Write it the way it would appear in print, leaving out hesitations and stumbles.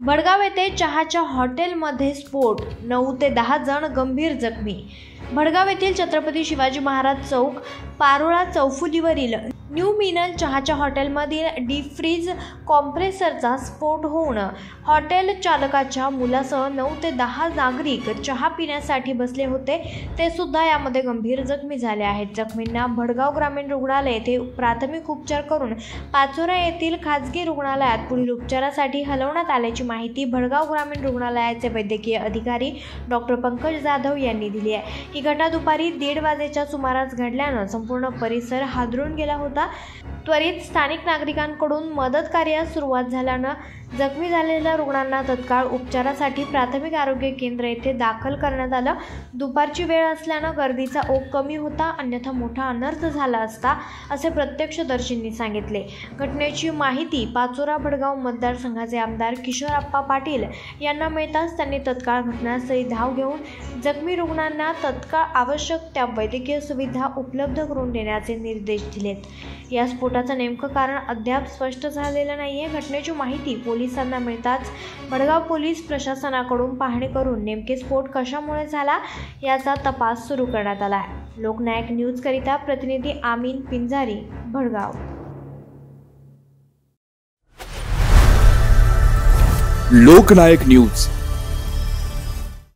भडगाव येथे चहाच्या हॉटेलमध्ये स्फोट, 9 ते 10 जण गंभीर जखमी। भडगाव येथील छत्रपती शिवाजी महाराज चौक पारोळा चौफुलीवरील न्यू मिनल चहाच्या हॉटेलमधील डीप फ्रीज कॉम्प्रेसरचा स्फोट होऊन हॉटेल चालकाच्या मुलासह 9 ते 10 नागरिक चहा पिण्यासाठी बसले होते, ते सुद्धा यामध्ये गंभीर जखमी झाले आहेत। जखमींना भडगाव ग्रामीण रुग्णालय येथे प्राथमिक उपचार करून पाचोरा येथील खाजगी रुग्णालयात पुढील उपचारासाठी हलवण्यात आल्याची माहिती भडगाव ग्रामीण रुग्णालयाचे वैद्यकीय अधिकारी डॉक्टर पंकज जाधव यांनी दिली आहे। ही घटना दुपारी 1:30 वाजेच्या सुमारास घडल्याने संपूर्ण परिसर हादरून गेला होता। त्वरित स्थानिक नागरिकांकडून मदत कार्यास सुरुवात झाल्याने जखमी झालेल्या रुग्णांना तत्काळ उपचारासाठी प्राथमिक आरोग्य केंद्र येथे दाखल करण्यात आलं। दुपारची वेळ असल्याने गर्दीचा ओघ कमी होता, अन्यथा मोठा अनर्थ झाला असता, असे प्रत्यक्षदर्शींनी सांगितले। घटनेची माहिती पाचोरा भडगाव मतदारसंघाचे आमदार किशोरप्पा पाटील यांना मिळताच त्यांनी तत्काळ घटनास्थळी धाव घेऊन जखमी रुग्णांना तत्काळ आवश्यक त्या वैद्यकीय सुविधा उपलब्ध करून देण्याचे निर्देश दिलेत। या स्फोटाचं नेमकं कारण अद्याप स्पष्ट झालेलं नाहीये। घटनेची माहिती पोलिसांना मिळताच भडगाव पोलीस प्रशासनाकडून पाहणी करून नेमके स्फोट कशामुळे झाला याचा तपास सुरू करण्यात आला आहे। लोकनायक न्यूज करिता प्रतिनिधी आमीन पिंजारी, भडगाव। लोकनायक न्यूज